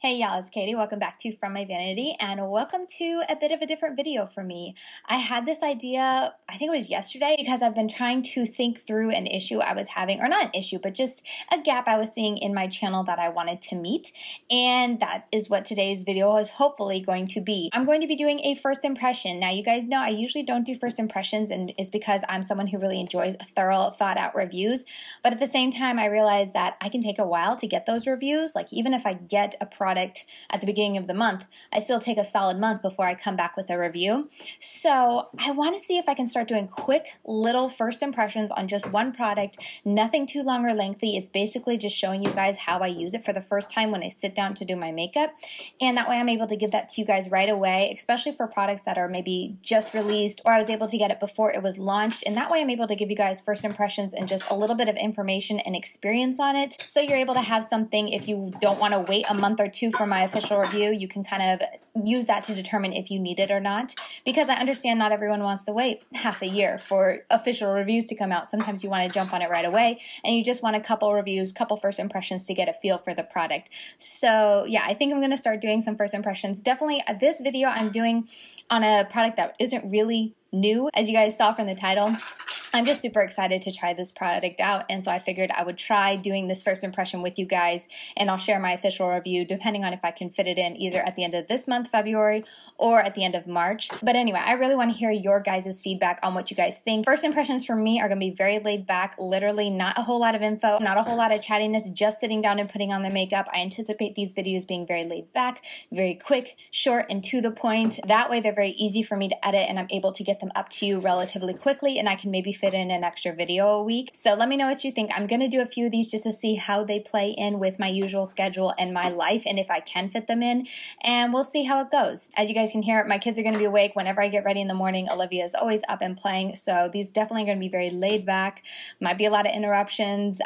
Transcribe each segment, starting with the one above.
Hey y'all, it's Katie. Welcome back to From My Vanity and welcome to a bit of a different video for me. I had this idea, I think it was yesterday, because I've been trying to think through an issue I was having, or not an issue, but just a gap I was seeing in my channel that I wanted to meet. And that is what today's video is hopefully going to be. I'm going to be doing a first impression. Now you guys know I usually don't do first impressions, and it's because I'm someone who really enjoys thorough, thought out reviews. But at the same time, I realize that I can take a while to get those reviews. Like even if I get a product at the beginning of the month, I still take a solid month before I come back with a review. So I want to see if I can start doing quick little first impressions on just one product, nothing too long or lengthy. It's basically just showing you guys how I use it for the first time when I sit down to do my makeup. And that way I'm able to give that to you guys right away, especially for products that are maybe just released or I was able to get it before it was launched. And that way I'm able to give you guys first impressions and just a little bit of information and experience on it. So you're able to have something if you don't want to wait a month or two for my official review, you can kind of use that to determine if you need it or not. Because I understand not everyone wants to wait half a year for official reviews to come out. Sometimes you want to jump on it right away and you just want a couple reviews, couple first impressions to get a feel for the product. So yeah, I think I'm going to start doing some first impressions. Definitely this video I'm doing on a product that isn't really new, as you guys saw from the title. I'm just super excited to try this product out, and so I figured I would try doing this first impression with you guys, and I'll share my official review depending on if I can fit it in either at the end of this month, February, or at the end of March. But anyway, I really want to hear your guys' feedback on what you guys think. First impressions for me are going to be very laid back, literally not a whole lot of info, not a whole lot of chattiness, just sitting down and putting on their makeup. I anticipate these videos being very laid back, very quick, short, and to the point. That way they're very easy for me to edit, and I'm able to get them up to you relatively quickly, and I can maybe fit in an extra video a week. So let me know what you think. I'm going to do a few of these just to see how they play in with my usual schedule and my life, and if I can fit them in, and we'll see how it goes. As you guys can hear, my kids are going to be awake whenever I get ready in the morning. Olivia is always up and playing, so these definitely are going to be very laid back. Might be a lot of interruptions.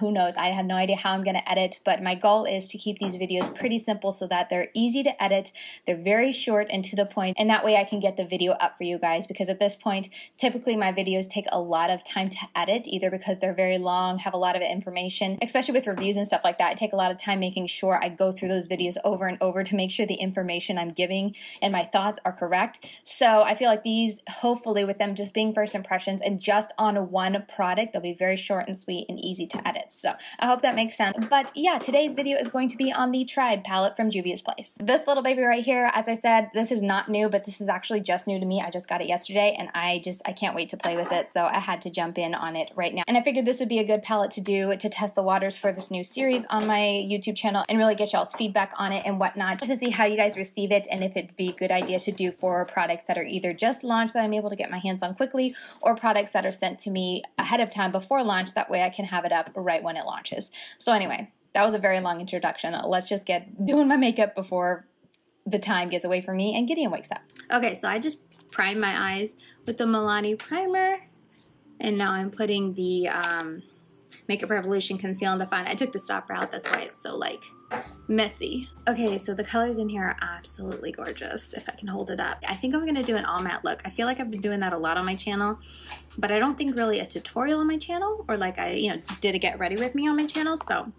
Who knows? I have no idea how I'm going to edit, but my goal is to keep these videos pretty simple so that they're easy to edit, they're very short and to the point, and that way I can get the video up for you guys, because at this point, typically my videos take a lot of time to edit, either because they're very long, have a lot of information, especially with reviews and stuff like that. I take a lot of time making sure I go through those videos over and over to make sure the information I'm giving and my thoughts are correct. So I feel like these, hopefully with them just being first impressions and just on one product, they'll be very short and sweet and easy to edit. So I hope that makes sense. But yeah, today's video is going to be on the Tribe palette from Juvia's Place. This little baby right here, as I said, this is not new, but this is actually just new to me. I just got it yesterday and I can't wait to play with it. So I had to jump in on it right now. And I figured this would be a good palette to do to test the waters for this new series on my YouTube channel and really get y'all's feedback on it and whatnot, just to see how you guys receive it and if it'd be a good idea to do for products that are either just launched that I'm able to get my hands on quickly, or products that are sent to me ahead of time before launch. That way I can have it up right when it launches. So anyway, that was a very long introduction. Let's just get doing my makeup before the time gets away from me and Gideon wakes up. Okay, so I just primed my eyes with the Milani primer. And now I'm putting the Makeup Revolution Conceal and Define. I took the stopper out, that's why it's so like messy. Okay, so the colors in here are absolutely gorgeous, if I can hold it up. I think I'm gonna do an all matte look. I feel like I've been doing that a lot on my channel, but I don't think really a tutorial on my channel, or like I, did a get ready with me on my channel, so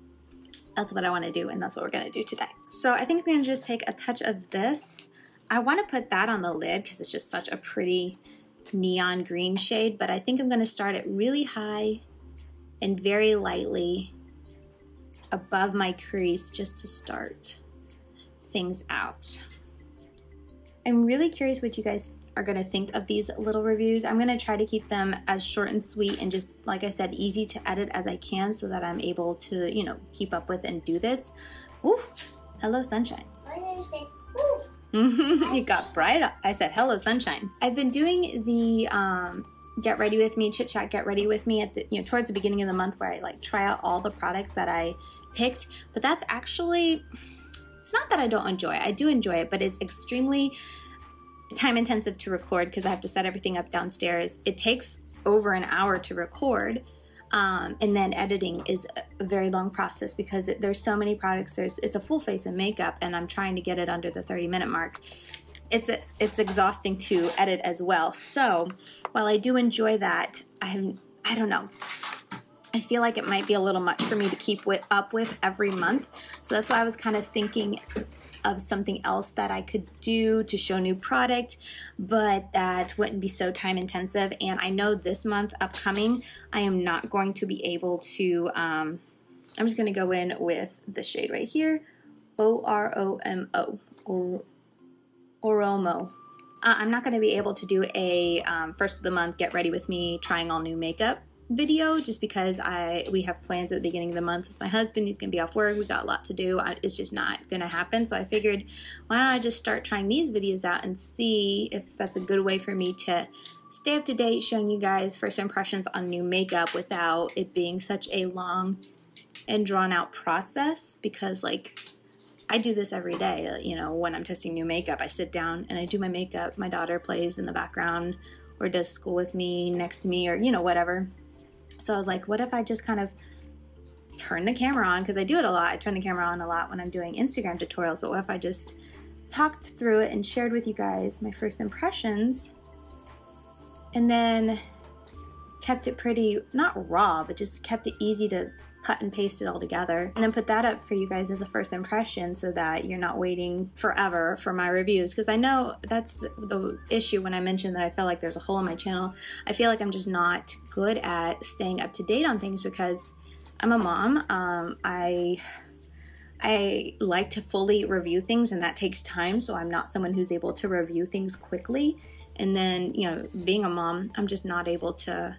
that's what I wanna do, and that's what we're gonna do today. So I think I'm gonna just take a touch of this. I wanna put that on the lid because it's just such a pretty neon green shade, but I think I'm going to start it really high and very lightly above my crease just to start things out. I'm really curious what you guys are going to think of these little reviews. I'm going to try to keep them as short and sweet and just, like I said, easy to edit as I can so that I'm able to, keep up with and do this. Ooh, hello sunshine. Why did you say ooh? You got bright. I said, hello, sunshine. I've been doing the get ready with me, chit chat, get ready with me at the, towards the beginning of the month, where I like try out all the products that I picked. But that's actually, it's not that I don't enjoy it. I do enjoy it, but it's extremely time intensive to record because I have to set everything up downstairs. It takes over an hour to record. And then editing is a very long process because there's so many products. It's a full face of makeup, and I'm trying to get it under the 30-minute mark. It's exhausting to edit as well. So while I do enjoy that, I don't know. I feel like it might be a little much for me to keep up with every month. So that's why I was kind of thinking of something else that I could do to show new product, but that wouldn't be so time intensive. And I know this month upcoming, I am not going to be able to, I'm just going to go in with the shade right here, O-R-O-M-O, Oromo. I'm not going to be able to do a first of the month, get ready with me, trying all new makeup video, just because we have plans at the beginning of the month with my husband. He's gonna be off work, we got a lot to do. It's just not gonna happen. So I figured, why don't I just start trying these videos out and see if that's a good way for me to stay up to date, showing you guys first impressions on new makeup without it being such a long and drawn out process. Because like, I do this every day, you know, when I'm testing new makeup, I sit down and I do my makeup. My daughter plays in the background or does school with me, next to me, or, you know, whatever. So I was like, what if I just kind of turn the camera on? Because I do it a lot. I turn the camera on a lot when I'm doing Instagram tutorials. But what if I just talked through it and shared with you guys my first impressions, and then kept it pretty, not raw, but just kept it easy to cut and paste it all together, and then put that up for you guys as a first impression, so that you're not waiting forever for my reviews. Because I know that's the issue when I mentioned that I feel like there's a hole in my channel. I feel like I'm just not good at staying up to date on things because I'm a mom. I like to fully review things, and that takes time, so I'm not someone who's able to review things quickly. And then, you know, being a mom, I'm just not able to,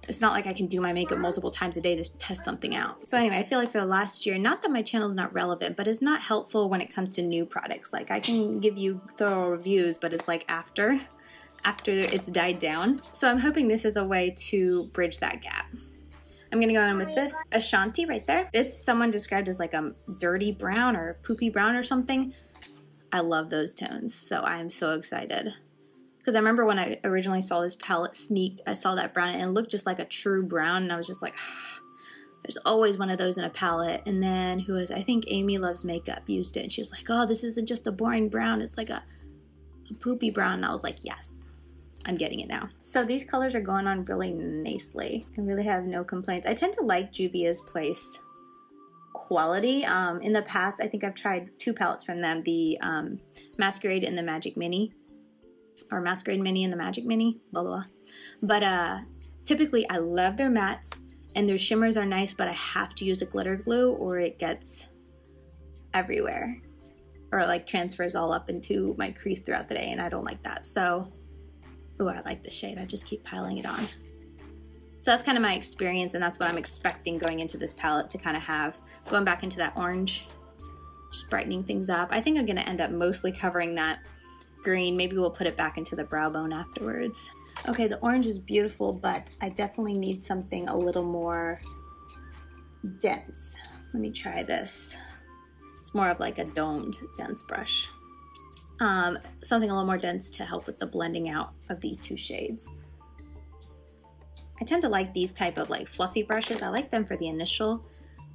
it's not like I can do my makeup multiple times a day to test something out. So anyway, I feel like for the last year, not that my channel is not relevant, but it's not helpful when it comes to new products. Like, I can give you thorough reviews, but it's like after it's died down. So I'm hoping this is a way to bridge that gap. I'm gonna go in with this Ashanti right there. This someone described as like a dirty brown or poopy brown or something. I love those tones, so I'm so excited. Because I remember when I originally saw this palette sneaked, I saw that brown and it looked just like a true brown, and I was just like, there's always one of those in a palette. And then I think Amy Loves Makeup used it, and she was like, oh, this isn't just a boring brown, it's like a poopy brown. And I was like, yes, I'm getting it now. So these colors are going on really nicely. I really have no complaints. I tend to like Juvia's Place quality. In the past, I think I've tried 2 palettes from them, the Masquerade and the Magic Mini. Or Masquerade Mini and the Magic Mini, blah, blah, blah. But typically I love their mattes, and their shimmers are nice, but I have to use a glitter glue or it gets everywhere. Or like transfers all up into my crease throughout the day, and I don't like that. So, oh, I like this shade. I just keep piling it on. So that's kind of my experience, and that's what I'm expecting going into this palette to kind of have. Going back into that orange, just brightening things up. I think I'm going to end up mostly covering that green. Maybe we'll put it back into the brow bone afterwards. Okay, the orange is beautiful, but I definitely need something a little more dense. Let me try this. It's more of like a domed dense brush. Something a little more dense to help with the blending out of these 2 shades. I tend to like these type of like fluffy brushes. I like them for the initial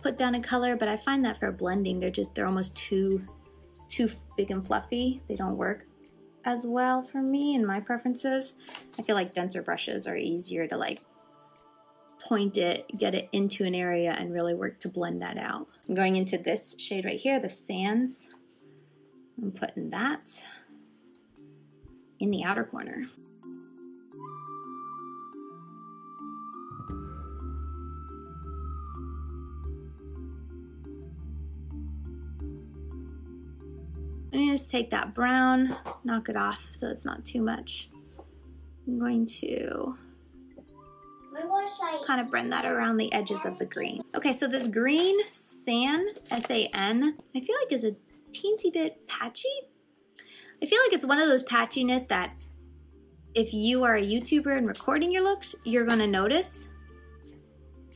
put down of color, but I find that for blending, they're almost too big and fluffy. They don't work as well for me and my preferences. I feel like denser brushes are easier to like point it, get it into an area, and really work to blend that out. I'm going into this shade right here, the Sands. I'm putting that in the outer corner. I'm going to just take that brown, knock it off so it's not too much. I'm going to kind of blend that around the edges of the green. Okay, so this green sand, S-A-N, I feel like is a teensy bit patchy. I feel like it's one of those patchiness that if you are a YouTuber and recording your looks, you're gonna notice.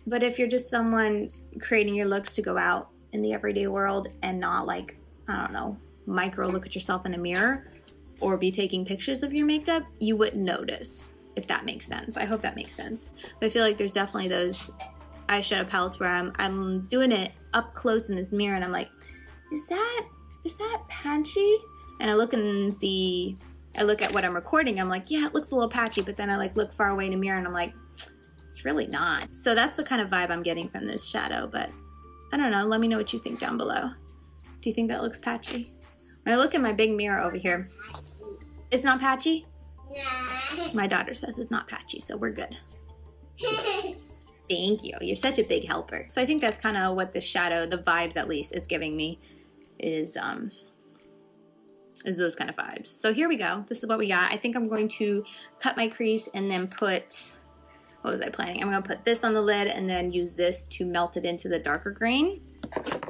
But if you're just someone creating your looks to go out in the everyday world and not like, I don't know, micro look at yourself in a mirror or be taking pictures of your makeup, you wouldn't notice, if that makes sense. I hope that makes sense. But I feel like there's definitely those eyeshadow palettes where I'm doing it up close in this mirror and I'm like, is that patchy? And I look at what I'm recording, I'm like, yeah, it looks a little patchy, but then I like look far away in the mirror and I'm like, It's really not. So that's the kind of vibe I'm getting from this shadow, but I don't know. Let me know what you think down below. Do you think that looks patchy? When I look in my big mirror over here, it's not patchy? Nah. My daughter says it's not patchy, so we're good. Thank you. You're such a big helper. So I think that's kind of what the shadow, the vibes at least, it's giving me is those kind of vibes. So here we go. This is what we got. I think I'm going to cut my crease and then put, what was I planning? I'm going to put this on the lid and then use this to melt it into the darker green.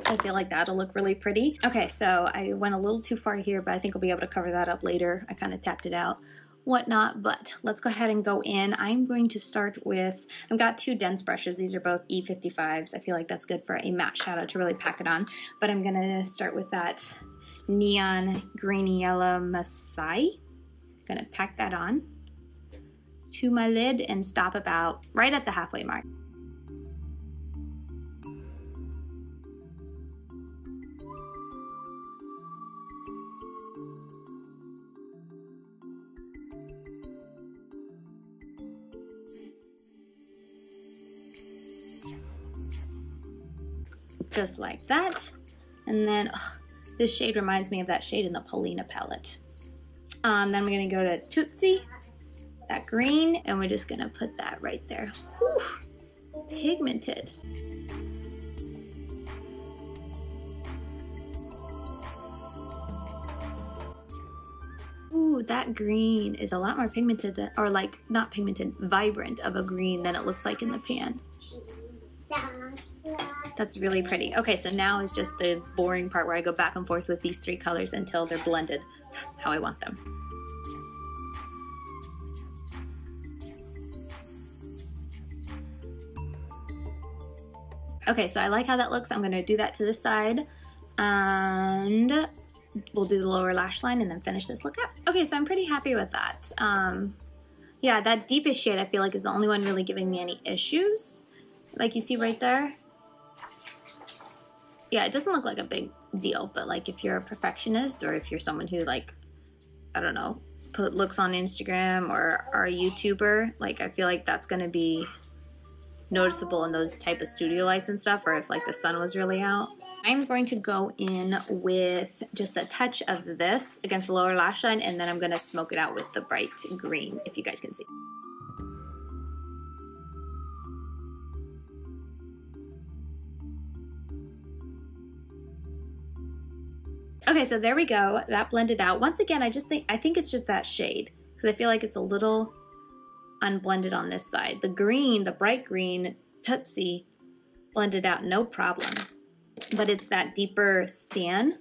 I feel like that'll look really pretty. Okay, so I went a little too far here, but I think I'll be able to cover that up later. I kind of tapped it out, whatnot, but let's go ahead and go in. I'm going to start with, I've got 2 dense brushes. These are both E55s. I feel like that's good for a matte shadow to really pack it on, but I'm gonna start with that neon greeny yellow Masai. Gonna pack that on to my lid and stop about right at the halfway mark. Just like that. And then this shade reminds me of that shade in the Paulina palette. Then I'm gonna go to Tootsie, that green, and we're just gonna put that right there. Whew, pigmented. Ooh, that green is a lot more pigmented than, or like not pigmented, vibrant of a green than it looks like in the pan. That's really pretty. Okay, so now is just the boring part where I go back and forth with these 3 colors until they're blended how I want them. Okay, so I like how that looks. I'm gonna do that to this side and we'll do the lower lash line and then finish this look up. Okay, so I'm pretty happy with that. Yeah, that deepest shade I feel like is the only one really giving me any issues. Like you see right there. Yeah, it doesn't look like a big deal, but like if you're a perfectionist or if you're someone who like, I don't know, put looks on Instagram or are a YouTuber, like I feel like that's gonna be noticeable in those type of studio lights and stuff, or if like the sun was really out. I'm going to go in with just a touch of this against the lower lash line, and then I'm gonna smoke it out with the bright green, if you guys can see. Okay, so there we go. That blended out. Once again, I think it's just that shade because I feel like it's a little unblended on this side. The green, the bright green Tootsie blended out no problem, but it's that deeper cyan.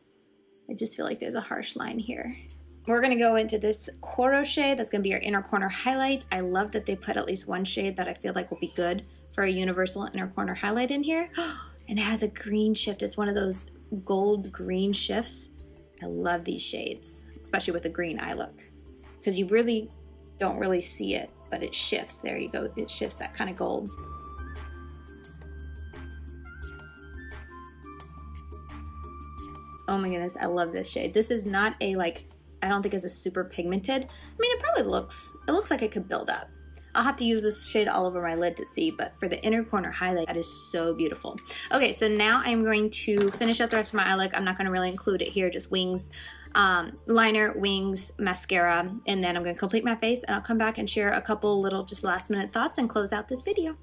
I just feel like there's a harsh line here. We're gonna go into this Coral shade. That's gonna be our inner corner highlight. I love that they put at least one shade that I feel like will be good for a universal inner corner highlight in here. And it has a green shift. It's one of those gold green shifts. I love these shades, especially with a green eye look, because you really don't really see it, but it shifts. There you go. It shifts that kind of gold. Oh my goodness, I love this shade. This is not a like, I don't think it's a super pigmented. I mean, it probably looks like it could build up. I'll have to use this shade all over my lid to see, but for the inner corner highlight, that is so beautiful. Okay, so now I'm going to finish up the rest of my eye look. I'm not gonna really include it here, just wings, liner, wings, mascara, and then I'm gonna complete my face, and I'll come back and share a couple little just last minute thoughts and close out this video.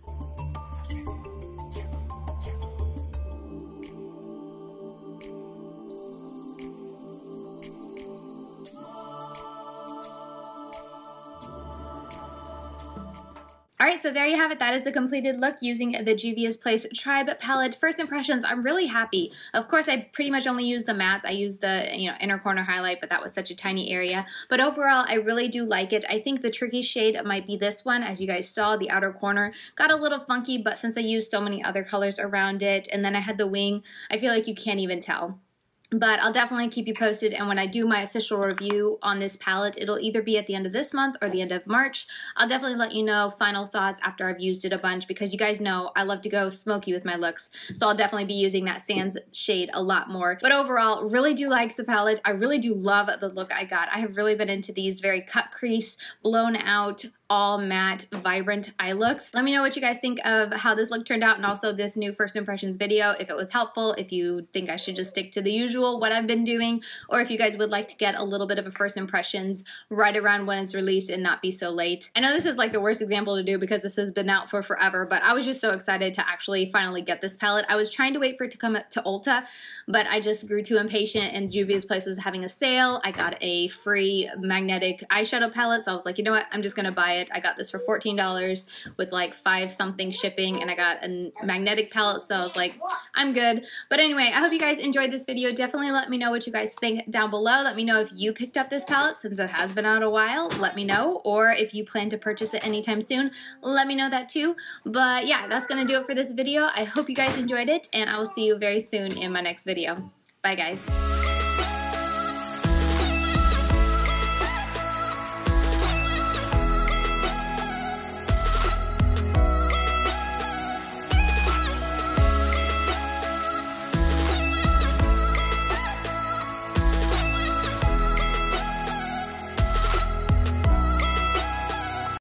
All right, so there you have it. That is the completed look using the Juvia's Place Tribe palette. First impressions, I'm really happy. Of course, I pretty much only use the mattes. I use the inner corner highlight, but that was such a tiny area. But overall, I really do like it. I think the tricky shade might be this one. As you guys saw, the outer corner got a little funky, but since I used so many other colors around it, and then I had the wing, I feel like you can't even tell. But I'll definitely keep you posted, and when I do my official review on this palette, it'll either be at the end of this month or the end of March. I'll definitely let you know final thoughts after I've used it a bunch, because you guys know I love to go smoky with my looks, so I'll definitely be using that Sands shade a lot more. But overall, really do like the palette. I really do love the look I got. I have really been into these very cut crease, blown out, all matte, vibrant eye looks. Let me know what you guys think of how this look turned out, and also this new first impressions video, if it was helpful, if you think I should just stick to the usual, what I've been doing, or if you guys would like to get a little bit of a first impressions right around when it's released and not be so late. I know this is like the worst example to do because this has been out for forever, but I was just so excited to actually finally get this palette. I was trying to wait for it to come to Ulta, but I just grew too impatient, and Juvia's place was having a sale. I got a free magnetic eyeshadow palette, so I was like, you know what, I'm just gonna buy it. I got this for $14 with like 5 something shipping, and I got a magnetic palette, so I was like, I'm good. But anyway, I hope you guys enjoyed this video. Definitely let me know what you guys think down below. Let me know if you picked up this palette since it has been out a while. Let me know. Or if you plan to purchase it anytime soon, let me know that too. But yeah, that's gonna do it for this video. I hope you guys enjoyed it, and I will see you very soon in my next video. Bye guys.